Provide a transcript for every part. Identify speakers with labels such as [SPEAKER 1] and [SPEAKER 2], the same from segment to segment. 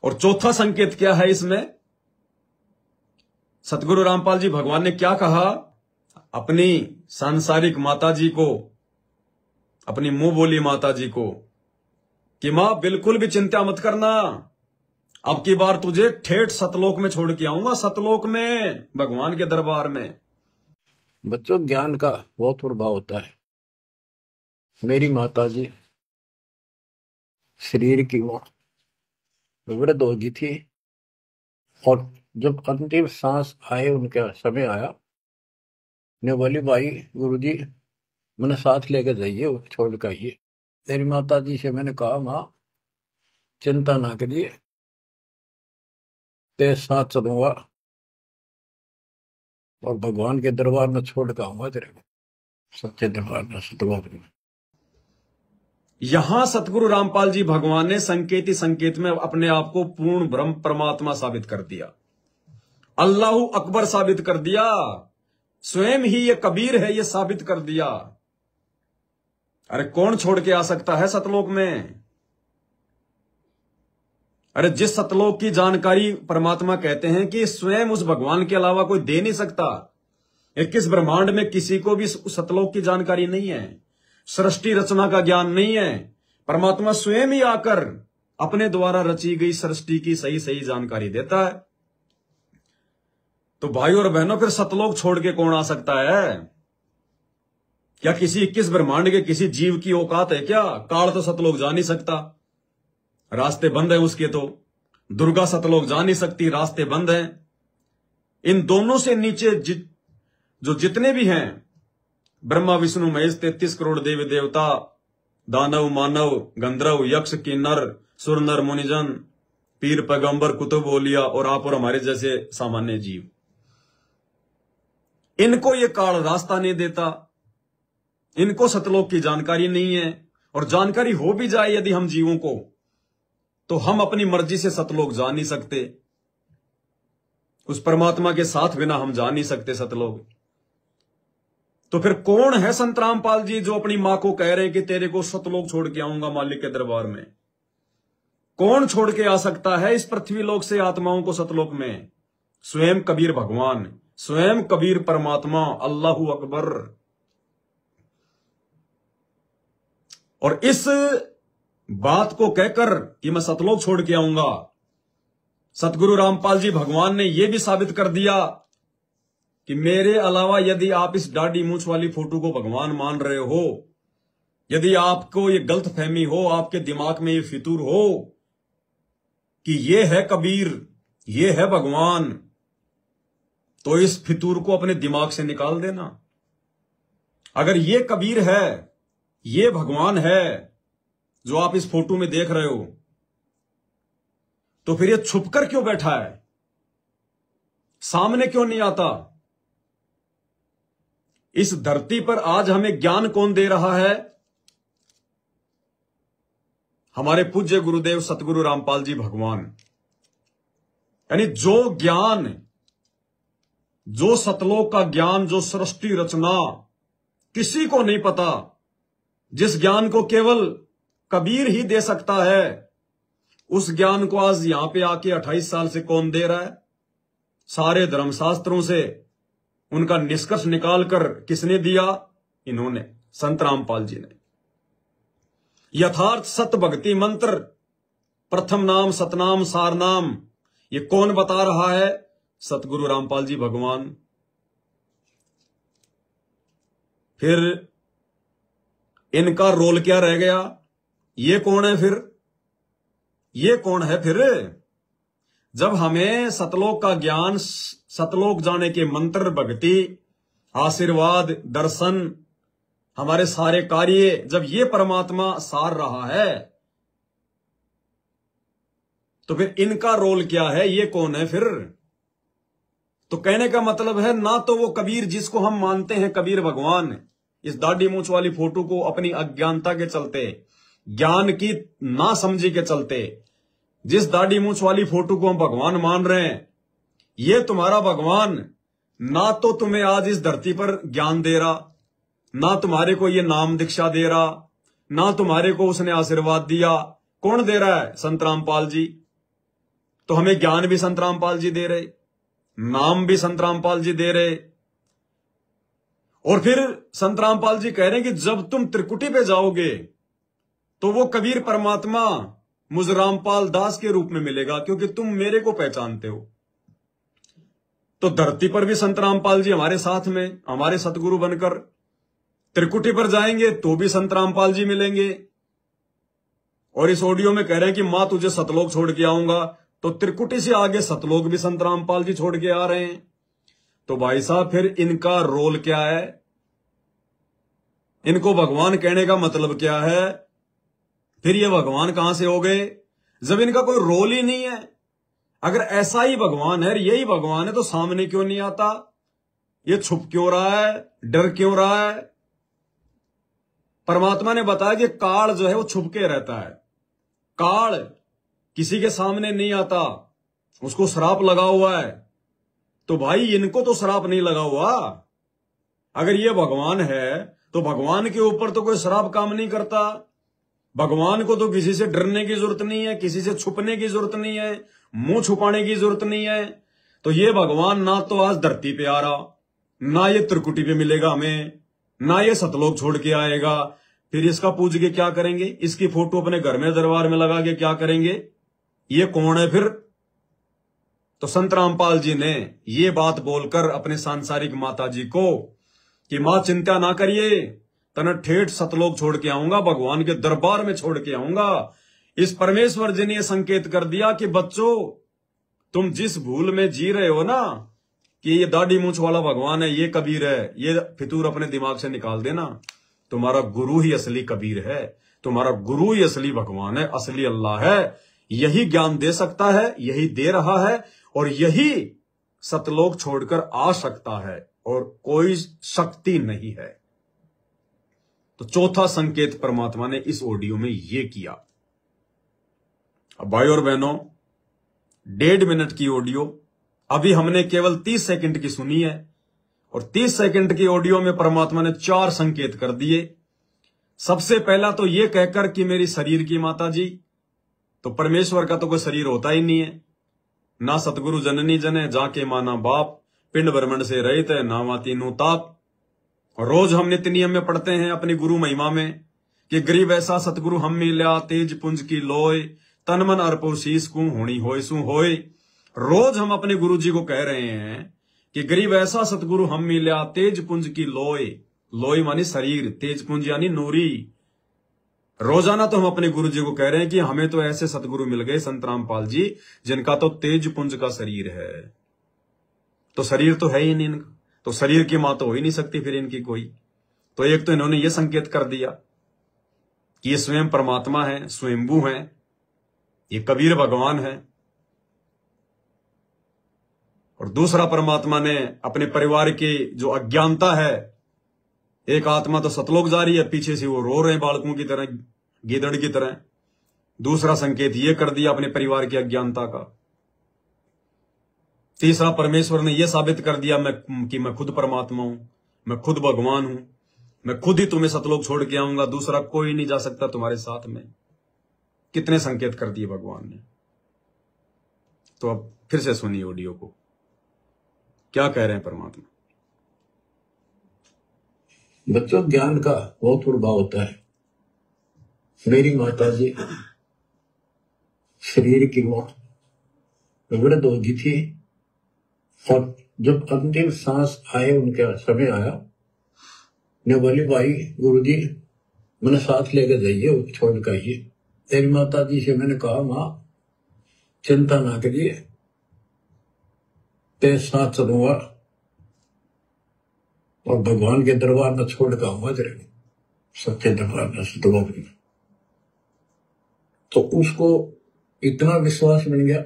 [SPEAKER 1] और चौथा संकेत क्या है इसमें? सतगुरु रामपाल जी भगवान ने क्या कहा अपनी सांसारिक माता जी को, अपनी मुंह बोली माता जी को, कि मां बिल्कुल भी चिंता मत करना, अब की बार तुझे ठेठ सतलोक में छोड़ के आऊंगा, सतलोक में, भगवान के दरबार में।
[SPEAKER 2] बच्चों, ज्ञान का बहुत प्रभाव होता है। मेरी माता जी शरीर की वो वृद्ध हो गई थी, और जब अंतिम सांस आए, उनका समय आया, ने बोली भाई गुरुजी मैंने साथ लेके जाइए, छोड़ कर आइए। मेरी माता जी से मैंने कहा माँ चिंता ना करिए, तेरे साथ चलूंगा और भगवान के दरबार में छोड़ कर आऊंगा तेरे को, सच्चे दरबार में, सतलोक में।
[SPEAKER 1] यहां सतगुरु रामपाल जी भगवान ने संकेत संकेत में अपने आप को पूर्ण ब्रह्म परमात्मा साबित कर दिया, अल्लाहू अकबर साबित कर दिया, स्वयं ही ये कबीर है ये साबित कर दिया। अरे कौन छोड़ के आ सकता है सतलोक में? अरे जिस सतलोक की जानकारी परमात्मा कहते हैं कि स्वयं उस भगवान के अलावा कोई दे नहीं सकता, 21 ब्रह्मांड में किसी को भी उस सतलोक की जानकारी नहीं है, सृष्टि रचना का ज्ञान नहीं है, परमात्मा स्वयं ही आकर अपने द्वारा रची गई सृष्टि की सही सही जानकारी देता है। तो भाई और बहनों, फिर सतलोक छोड़ के कौन आ सकता है? क्या किसी 21 ब्रह्मांड के किसी जीव की औकात है क्या? काल तो सतलोक जा नहीं सकता, रास्ते बंद है उसके, तो दुर्गा सतलोक जा नहीं सकती, रास्ते बंद हैं। इन दोनों से नीचे जो जितने भी हैं, ब्रह्मा विष्णु महेश 33 करोड़ देवी देवता, दानव मानव गंधर्व यक्ष किन्नर सुर नर मुनिजन, पीर पैगंबर कुतुब औलिया और आप और हमारे जैसे सामान्य जीव, इनको ये काल रास्ता नहीं देता, इनको सतलोक की जानकारी नहीं है। और जानकारी हो भी जाए यदि हम जीवों को, तो हम अपनी मर्जी से सतलोक जा नहीं सकते, उस परमात्मा के साथ बिना हम जा नहीं सकते सतलोक। तो फिर कौन है संत रामपाल जी जो अपनी मां को कह रहे कि तेरे को सतलोक छोड़ के आऊंगा मालिक के दरबार में? कौन छोड़ के आ सकता है इस पृथ्वी लोक से आत्माओं को सतलोक में? स्वयं कबीर भगवान, स्वयं कबीर परमात्मा, अल्लाहू अकबर। और इस बात को कहकर कि मैं सतलोक छोड़ के आऊंगा, सतगुरु रामपाल जी भगवान ने यह भी साबित कर दिया कि मेरे अलावा यदि आप इस दाढ़ी मूंछ वाली फोटो को भगवान मान रहे हो, यदि आपको ये गलत फहमी हो, आपके दिमाग में ये फितूर हो कि ये है कबीर, ये है भगवान, तो इस फितूर को अपने दिमाग से निकाल देना। अगर ये कबीर है, ये भगवान है जो आप इस फोटो में देख रहे हो, तो फिर ये छुपकर क्यों बैठा है? सामने क्यों नहीं आता? इस धरती पर आज हमें ज्ञान कौन दे रहा है? हमारे पूज्य गुरुदेव सतगुरु रामपाल जी भगवान। यानी जो ज्ञान, जो सतलोक का ज्ञान, जो सृष्टि रचना किसी को नहीं पता, जिस ज्ञान को केवल कबीर ही दे सकता है, उस ज्ञान को आज यहां पे आके 28 साल से कौन दे रहा है? सारे धर्मशास्त्रों से उनका निष्कर्ष निकालकर किसने दिया? इन्होंने, संत रामपाल जी ने। यथार्थ सत भक्ति मंत्र, प्रथम नाम सतनाम सार नाम, ये कौन बता रहा है? सतगुरु रामपाल जी भगवान। फिर इनका रोल क्या रह गया? ये कौन है फिर? ये कौन है फिर? जब हमें सतलोक का ज्ञान, सतलोक जाने के मंत्र, भक्ति, आशीर्वाद, दर्शन, हमारे सारे कार्य, जब ये परमात्मा सार रहा है, तो फिर इनका रोल क्या है? ये कौन है फिर? तो कहने का मतलब है, ना तो वो कबीर जिसको हम मानते हैं कबीर भगवान, इस दाढ़ी मूंछ वाली फोटो को अपनी अज्ञानता के चलते, ज्ञान की ना समझी के चलते, जिस दाढ़ी मूंछ वाली फोटो को हम भगवान मान रहे हैं, ये तुम्हारा भगवान ना तो तुम्हें आज इस धरती पर ज्ञान दे रहा, ना तुम्हारे को ये नाम दीक्षा दे रहा, ना तुम्हारे को उसने आशीर्वाद दिया। कौन दे रहा है? संत रामपाल जी। तो हमें ज्ञान भी संत रामपाल जी दे रहे, नाम भी संत रामपाल जी दे रहे। और फिर संत रामपाल जी कह रहे हैं कि जब तुम त्रिकुटी पे जाओगे तो वो कबीर परमात्मा मुझ रामपाल दास के रूप में मिलेगा, क्योंकि तुम मेरे को पहचानते हो। तो धरती पर भी संत रामपाल जी हमारे साथ में, हमारे सतगुरु बनकर, त्रिकुटी पर जाएंगे तो भी संत रामपाल जी मिलेंगे। और इस ऑडियो में कह रहे हैं कि मां तुझे सतलोक छोड़ के आऊंगा, तो त्रिकुटी से आगे सतलोक भी संत रामपाल जी छोड़ के आ रहे हैं। तो भाई साहब फिर इनका रोल क्या है? इनको भगवान कहने का मतलब क्या है? फिर ये भगवान कहां से हो गए जब इनका कोई रोल ही नहीं है? अगर ऐसा ही भगवान है, यही भगवान है, तो सामने क्यों नहीं आता? ये छुप क्यों रहा है? डर क्यों रहा है? परमात्मा ने बताया कि काल जो है वो छुप के रहता है। काल किसी के सामने नहीं आता, उसको श्राप लगा हुआ है। तो भाई इनको तो श्राप नहीं लगा हुआ। अगर ये भगवान है तो भगवान के ऊपर तो कोई श्राप काम नहीं करता। भगवान को तो किसी से डरने की जरूरत नहीं है, किसी से छुपने की जरूरत नहीं है, मुंह छुपाने की जरूरत नहीं है। तो ये भगवान ना तो आज धरती पे आ रहा, ना ये त्रिकुटी पे मिलेगा हमें, ना ये सतलोक छोड़ के आएगा। फिर इसका पूज के क्या करेंगे? इसकी फोटो अपने घर में दरबार में लगा के क्या करेंगे? ये कौन है फिर? तो संत रामपाल जी ने ये बात बोलकर अपने सांसारिक माता जी को कि मां चिंता ना करिए, तने ठेठ सतलोक छोड़ के आऊंगा, भगवान के दरबार में छोड़ के आऊंगा। इस परमेश्वर जी ने यह संकेत कर दिया कि बच्चों, तुम जिस भूल में जी रहे हो ना कि ये दाढ़ी मूंछ वाला भगवान है, ये कबीर है, ये फितूर अपने दिमाग से निकाल देना। तुम्हारा गुरु ही असली कबीर है, तुम्हारा गुरु ही असली भगवान है, असली अल्लाह है। यही ज्ञान दे सकता है, यही दे रहा है, और यही सतलोक छोड़कर आ सकता है, और कोई शक्ति नहीं है। तो चौथा संकेत परमात्मा ने इस ऑडियो में यह किया। अब भाई और बहनों, 1.5 मिनट की ऑडियो अभी हमने केवल 30 सेकंड की सुनी है, और 30 सेकंड की ऑडियो में परमात्मा ने 4 संकेत कर दिए। सबसे पहला तो यह कहकर कि मेरी शरीर की माता जी, तो परमेश्वर का तो कोई शरीर होता ही नहीं है, ना सतगुरु जननी जने जाके माना बाप, पिंड ब्रह्मंड से रहित है, नावा तीनों ताप। रोज हम नित्य नियम में पढ़ते हैं अपनी गुरु महिमा में कि गरीब ऐसा सतगुरु हम मिल्या, तेज पुंज की लोय, तन मन अर्पो शीस को होनी होय सु होय। रोज हम अपने गुरु जी को कह रहे हैं कि गरीब ऐसा सतगुरु हम मिल्या, तेज पुंज की लोय, लोय मानी शरीर, तेज पुंज यानी नूरी। रोजाना तो हम अपने गुरु जी को कह रहे हैं कि हमें तो ऐसे सतगुरु मिल गए संत रामपाल जी जिनका तो तेज पुंज का शरीर है। तो शरीर तो है ही नहीं इनका, तो शरीर की मां तो हो ही नहीं सकती फिर इनकी कोई। तो एक तो इन्होंने ये संकेत कर दिया कि ये स्वयं परमात्मा है, स्वयंभू है, ये कबीर भगवान है। और दूसरा, परमात्मा ने अपने परिवार की जो अज्ञानता है, एक आत्मा तो सतलोक जा रही है, पीछे से वो रो रहे हैं बालकों की तरह, गीदड़ की तरह। दूसरा संकेत ये कर दिया अपने परिवार की अज्ञानता का। तीसरा, परमेश्वर ने यह साबित कर दिया कि मैं खुद परमात्मा हूं, मैं खुद भगवान हूं, मैं खुद ही तुम्हें सतलोक छोड़ के आऊंगा, दूसरा कोई नहीं जा सकता तुम्हारे साथ में। कितने संकेत कर दिए भगवान ने। तो अब फिर से सुनिए ऑडियो को, क्या कह रहे हैं परमात्मा।
[SPEAKER 2] बच्चों, ज्ञान का बहुत प्रभाव होता है। मेरी माता जी शरीर की मां वृद्ध हो गई थी, और जब अंतिम सांस आए, उनका समय आया, ने बोली भाई गुरुजी मैंने साथ लेकर जाइए, छोड़ कर आइए। तेरी माता जी से मैंने कहा, मां चिंता ना करिए, तेरे साथ चलूंगा और भगवान के दरबार में छोड़ कर आऊंगा तेरे को, सच्चे दरबार में, सतलोक में। तो उसको इतना विश्वास बन गया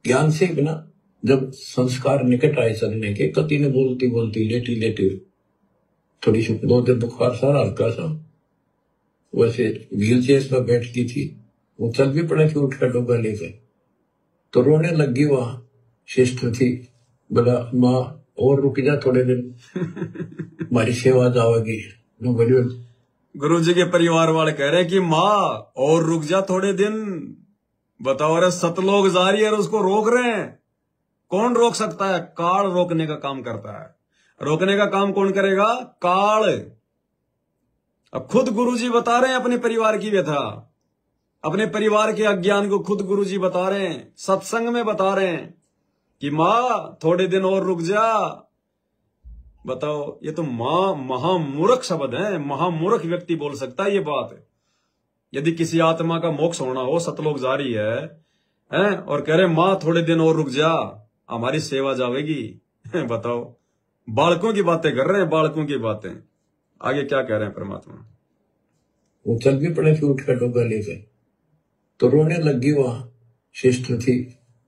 [SPEAKER 2] ज्ञान से बिना। जब संस्कार निकट आए चलने के, कति ने बोलती बोलती लेटी लेटी थोड़ी सी 2 दिन बुखार सारा हल्का सा, वैसे व्हील चेयर पर बैठती थी, वो चल भी पड़े कि उठकर डोगा लेकर, तो रोने लगी। वहां सिस्टर थी, बोला माँ और रुक जा थोड़े दिन, हमारी सेवा जाओगी।
[SPEAKER 1] गुरु जी के परिवार वाले कह रहे हैं कि माँ और रुक जा थोड़े दिन, बताओ, अरे सतलोक जा रही है और उसको रोक रहे हैं। कौन रोक सकता है? काल रोकने का काम करता है। रोकने का काम कौन करेगा? काल। अब खुद गुरुजी बता रहे हैं अपने परिवार की व्यथा, अपने परिवार के अज्ञान को खुद गुरुजी बता रहे हैं, सत्संग में बता रहे हैं कि मां थोड़े दिन और रुक जा। बताओ, ये तो मां महामूर्ख शब्द है, महामूर्ख व्यक्ति बोल सकता है ये बात। यदि किसी आत्मा का मोक्ष होना हो, सतलोक जारी है और कह रहे मां थोड़े दिन और रुक जा, हमारी सेवा जावेगी। बताओ, बालकों की बातें कर रहे हैं, बालकों की बातें। आगे क्या कह रहे हैं परमात्मा?
[SPEAKER 2] वो चल भी पड़े फिर उठ कर डोगा लेके, तो रोने लगी। वहां सिस्टर थी,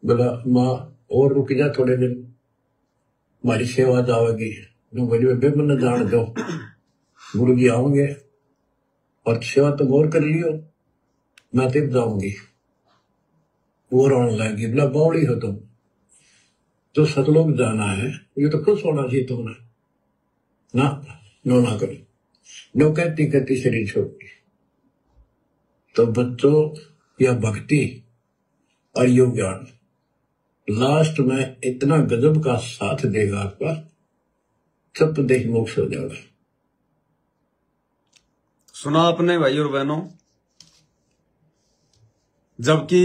[SPEAKER 2] बोला माँ और रुक जा थोड़े दिन, हमारी सेवा जावेगी। बोली मैंने जान दो, गुरु जी आओगे और सेवा तुम और कर लियो, मैं तब जाऊंगी। वो रोने लगी, बोला बावड़ी हो तुम, तो सतलोक जाना है, ये तो खुश होना चाहिए तुमने ना, नो ना करो। नो कहती कहती शरीर छोड़ दी। तो बच्चों, यह भक्ति और योग ज्ञान लास्ट में इतना गजब का साथ देगा आपका, सब देह मोक्ष हो जाएगा।
[SPEAKER 1] सुना आपने भाई और बहनों? जबकि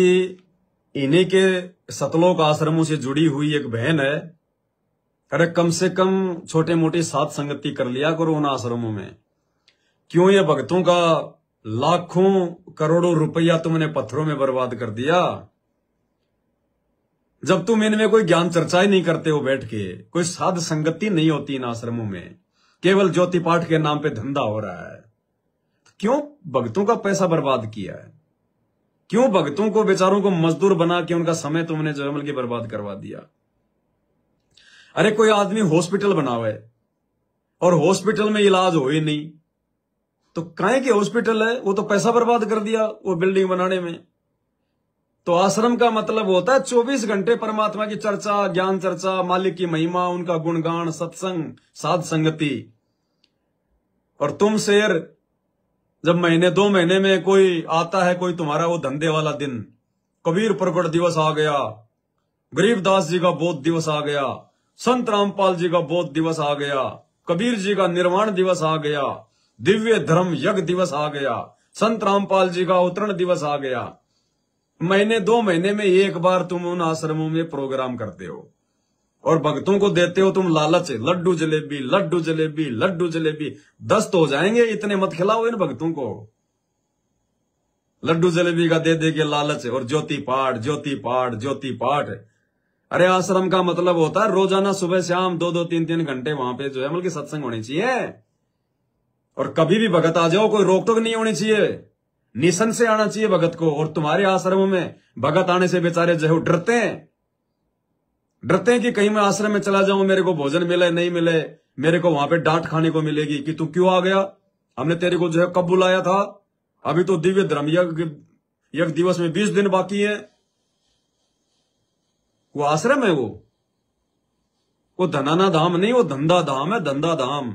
[SPEAKER 1] इन्हीं के सतलोक आश्रमों से जुड़ी हुई एक बहन है, अरे कम से कम छोटे मोटे साथ संगति कर लिया करो उन आश्रमों में। क्यों ये भक्तों का लाखों करोड़ों रुपया तुमने पत्थरों में बर्बाद कर दिया? जब तुम इनमें कोई ज्ञान चर्चा ही नहीं करते हो बैठ के, कोई साध संगति नहीं होती इन आश्रमों में, केवल ज्योति पाठ के नाम पे धंधा हो रहा है, क्यों भक्तों का पैसा बर्बाद किया है? क्यों भक्तों को बेचारों को मजदूर बना के उनका समय तुमने जो है बर्बाद करवा दिया? अरे कोई आदमी हॉस्पिटल बनावे और हॉस्पिटल में इलाज हो ही नहीं, तो काहे के हॉस्पिटल है? वो तो पैसा बर्बाद कर दिया वो बिल्डिंग बनाने में। तो आश्रम का मतलब होता है 24 घंटे परमात्मा की चर्चा, ज्ञान चर्चा, मालिक की महिमा, उनका गुणगान, सत्संग, साध संगति। और तुम शेर, जब महीने 2 महीने में कोई आता है, कोई तुम्हारा वो धंधे वाला दिन, कबीर प्रकट दिवस आ गया, गरीबदास जी का बोध दिवस आ गया, संत रामपाल जी का बोध दिवस आ गया, कबीर जी का निर्वाण दिवस आ गया, दिव्य धर्म यज्ञ दिवस आ गया, संत रामपाल जी का अवतरण दिवस आ गया। महीने 2 महीने में एक बार तुम उन आश्रमों में प्रोग्राम करते हो और भक्तों को देते हो तुम लालच, लड्डू जलेबी, लड्डू जलेबी, लड्डू जलेबी। दस्त हो जाएंगे, इतने मत खिलाओ इन भक्तों को। लड्डू जलेबी का दे दे के लालच, और ज्योति पाठ, ज्योति पाठ, ज्योति पाठ। अरे आश्रम का मतलब होता है रोजाना सुबह शाम 2-2, 3-3 घंटे वहां पे जो है मतलब सत्संग होनी चाहिए। और कभी भी भगत आ जाओ, कोई रोक टोक नहीं होनी चाहिए, निशन से आना चाहिए भगत को। और तुम्हारे आश्रमों में भगत आने से बेचारे जो है डरते हैं कि कहीं मैं आश्रम में चला जाऊं, मेरे को भोजन मिले नहीं मिले, मेरे को वहां पे डांट खाने को मिलेगी कि तू क्यों आ गया, हमने तेरे को जो है कब बुलाया था, अभी तो दिव्य धर्म यज्ञ दिवस में 20 दिन बाकी है। वो आश्रम है, वो धनाना धाम नहीं, वो धंधा धाम है, धंधा धाम।